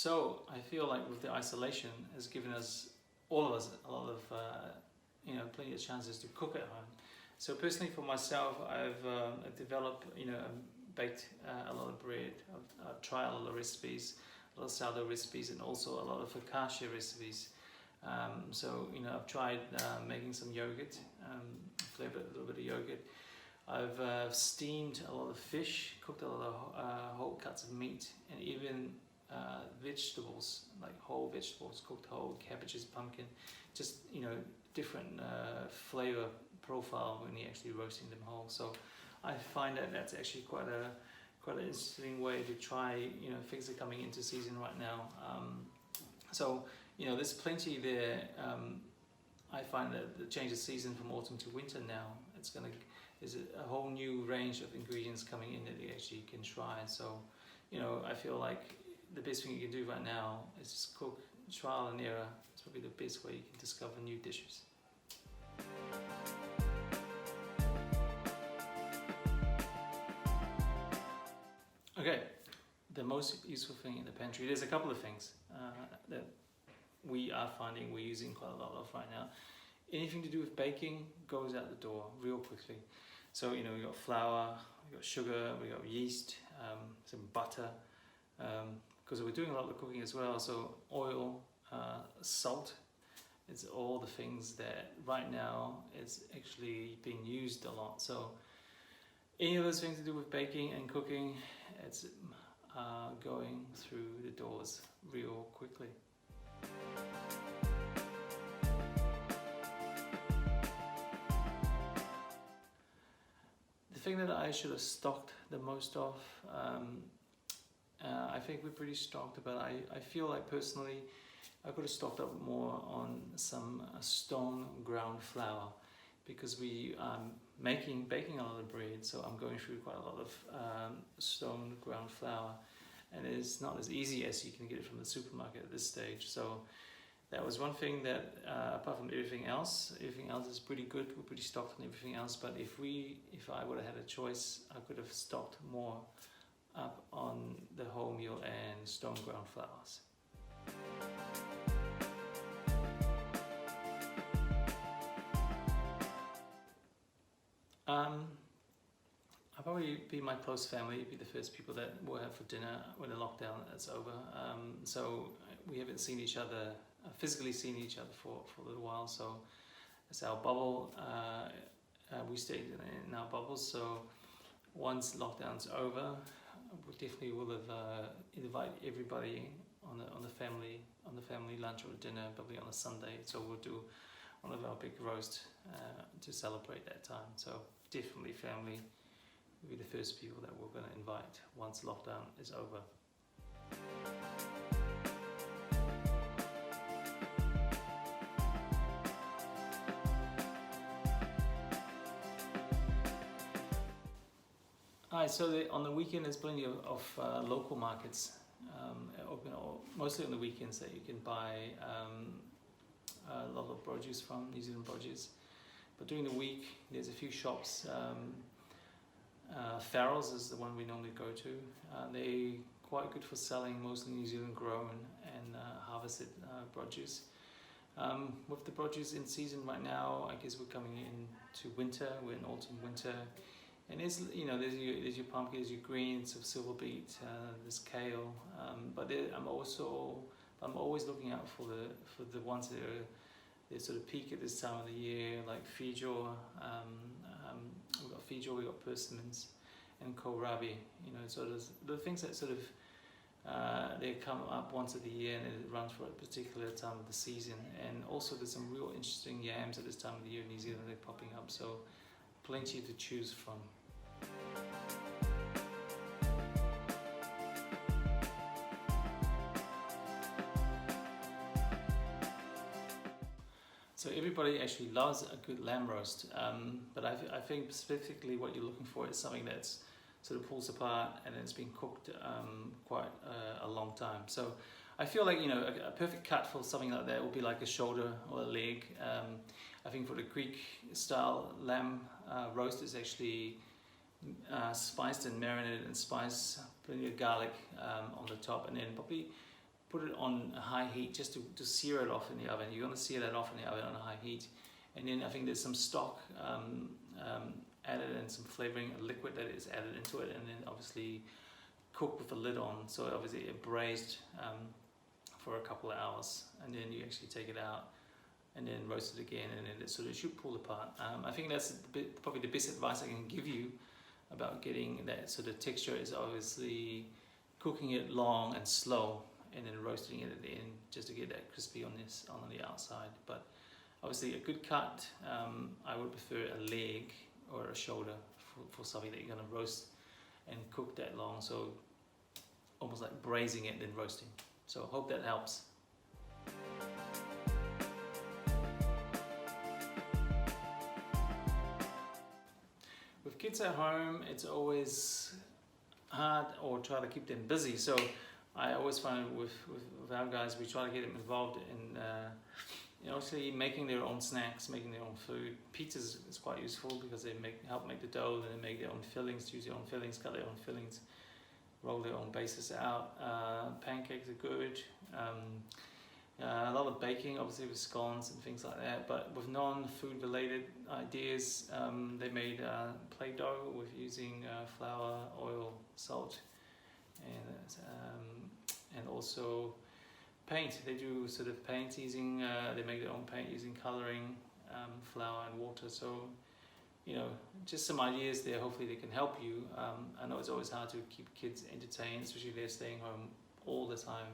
So I feel like with the isolation has given us, all of us, a lot of, plenty of chances to cook at home. So personally for myself, I've developed, baked a lot of bread. I've tried a lot of recipes, a lot of sourdough recipes, and also a lot of focaccia recipes. I've tried making some yogurt, flavored a little bit of yogurt. I've steamed a lot of fish, cooked a lot of whole cuts of meat, and even vegetables, like whole vegetables, cooked whole, cabbages, pumpkin, just different flavor profile when you're actually roasting them whole. So I find that that's actually quite an interesting way to try things are coming into season right now. There's plenty there. I find that the change of season from autumn to winter now, there's a whole new range of ingredients coming in that you actually can try. So I feel like the best thing you can do right now is just cook, trial and error. It's probably the best way you can discover new dishes. Okay, the most useful thing in the pantry, there's a couple of things that we are finding we're using quite a lot of right now. Anything to do with baking goes out the door real quickly. So we got flour, we got sugar, we got yeast, some butter, because we're doing a lot of cooking as well. So oil, salt, it's all the things that right now it's actually being used a lot. So any of those things to do with baking and cooking, it's going through the doors real quickly. The thing that I should have stocked the most of, I think we're pretty stocked, but I feel like personally I could have stocked up more on some stone ground flour, because we are baking a lot of bread, so I'm going through quite a lot of stone ground flour, and it's not as easy as you can get it from the supermarket at this stage. So that was one thing that, apart from everything else is pretty good. We're pretty stocked on everything else, but if I would have had a choice, I could have stocked more up on the wholemeal and stone ground flours. I'll probably be my close family, be the first people that we'll have for dinner when the lockdown is over. So we haven't seen each other, physically seen each other for a little while. So it's our bubble. We stayed in our bubbles. So once lockdown's over, we definitely will have invite everybody on the family lunch or dinner, probably on a Sunday. So we'll do one of our big roast to celebrate that time. So definitely family will be the first people that we're going to invite once lockdown is over. Alright, so on the weekend there's plenty of local markets open, mostly on the weekends, that you can buy a lot of produce from, New Zealand produce. But during the week there's a few shops. Farrell's is the one we normally go to. They're quite good for selling mostly New Zealand grown and harvested produce. With the produce in season right now, I guess we're coming into winter. We're in autumn, winter, and there's your pumpkin, there's your greens of silver beet, there's kale. But I'm always looking out for the ones that they sort of peak at this time of the year, like feijoa. We've got feijoa, we've got persimmons, and kohlrabi. So there's the things that sort of they come up once of the year, and it runs for a particular time of the season. And also there's some real interesting yams at this time of the year in New Zealand. They're popping up, so plenty to choose from. So everybody actually loves a good lamb roast, but I think specifically what you're looking for is something that's sort of pulls apart and it's been cooked quite a long time. So I feel like a perfect cut for something like that would be like a shoulder or a leg. I think for the Greek style lamb roast is actually spiced and marinated and spiced, plenty of garlic on the top, and then probably put it on a high heat just to sear it off in the oven. You're going to sear that off in the oven on a high heat. And then I think there's some stock added and some flavoring, a liquid that is added into it, and then obviously cooked with the lid on. So obviously it braised for a couple of hours, and then you actually take it out and then roast it again, and then it sort of should pull apart. I think that's probably the best advice I can give you about getting that sort of texture, is obviously cooking it long and slow, and then roasting it at the end just to get that crispy on the outside. But obviously a good cut, I would prefer a leg or a shoulder for something that you're going to roast and cook that long, so almost like braising it then roasting. So I hope that helps. With kids at home, it's always hard, or try to keep them busy. So I always find with our guys, we try to get them involved in actually making their own snacks, making their own food. Pizzas is quite useful because they help make the dough, and they make their own fillings, choose their own fillings, cut their own fillings, roll their own bases out. Pancakes are good. A lot of baking, obviously, with scones and things like that. But with non-food related ideas, they made Play-Doh with using flour, oil, salt, and also paint. They do sort of paint using, they make their own paint using coloring, flour and water. So, just some ideas there. Hopefully they can help you. I know it's always hard to keep kids entertained, especially if they're staying home all the time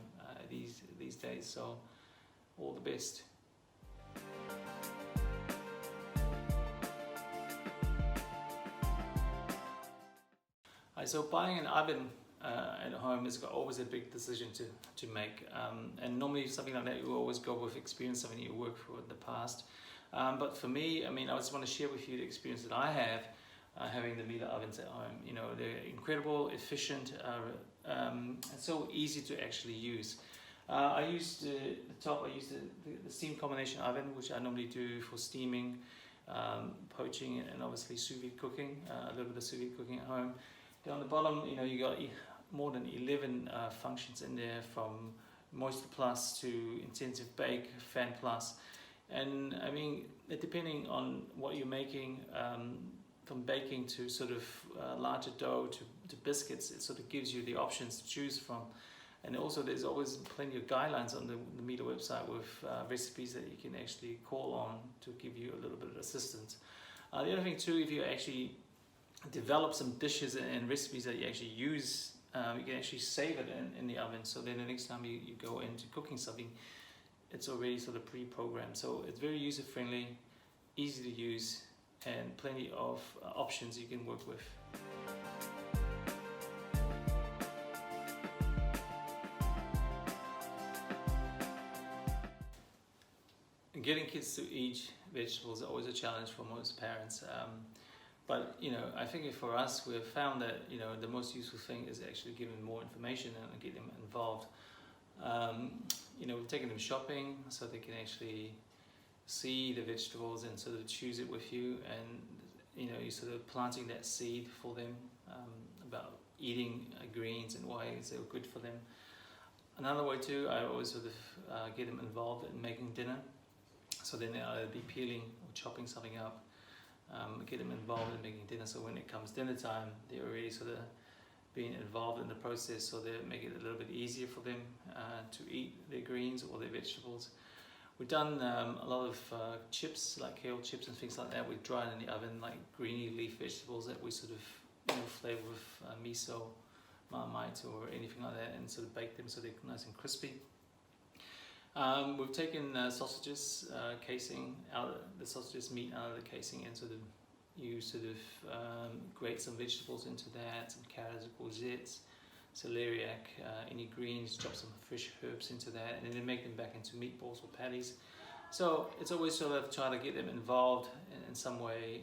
these days. So, all the best. So buying an oven at home is always a big decision to make, and normally something like that you always go with experience, something you worked for in the past. But for me, I just want to share with you the experience that I have having the Miele ovens at home. They're incredible, efficient, and so easy to actually use. I use the steam combination oven, which I normally do for steaming, poaching, and obviously sous vide cooking, a little bit of sous vide cooking at home. Down the bottom, you got more than 11 functions in there, from moisture plus to intensive bake, fan plus. And depending on what you're making, from baking to sort of larger dough to biscuits, it sort of gives you the options to choose from. And also there's always plenty of guidelines on the Miele website with recipes that you can actually call on to give you a little bit of assistance. The other thing too, if you actually develop some dishes and recipes that you actually use, you can actually save it in the oven, so then the next time you go into cooking something, it's already sort of pre-programmed. So it's very user-friendly, easy to use, and plenty of options you can work with. Getting kids to eat vegetables is always a challenge for most parents. But I think for us, we've found that the most useful thing is actually giving more information and get them involved. We've taken them shopping so they can actually see the vegetables and sort of choose it with you, and you're sort of planting that seed for them about eating greens and why it's so good for them. Another way too, I always sort of get them involved in making dinner. So then they'll either be peeling or chopping something up. Get them involved in making dinner, so when it comes dinner time, they're already sort of being involved in the process, so they make it a little bit easier for them to eat their greens or their vegetables. We've done a lot of chips, like kale chips and things like that. We dry it in the oven, like greeny leaf vegetables that we sort of flavor with miso, marmite, or anything like that, and sort of bake them so they're nice and crispy. We've taken sausages casing out, the sausages meat out of the casing, and you grate some vegetables into that, some carrots, courgettes, celeriac, any greens, chop some fresh herbs into that, and then make them back into meatballs or patties. So it's always sort of trying to get them involved in some way,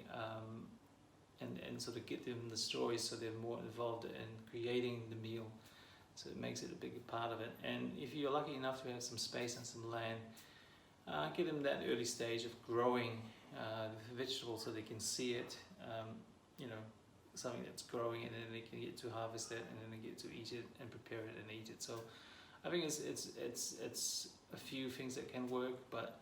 and sort of get them the stories so they're more involved in creating the meal. So it makes it a bigger part of it. And if you're lucky enough to have some space and some land, get them that early stage of growing the vegetables so they can see it, something that's growing, and then they can get to harvest it, and then they get to eat it and prepare it and eat it. So I think it's a few things that can work, but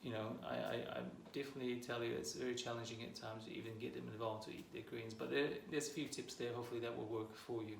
you know, I definitely tell you it's very challenging at times to even get them involved to eat their greens. But there's a few tips there. Hopefully that will work for you.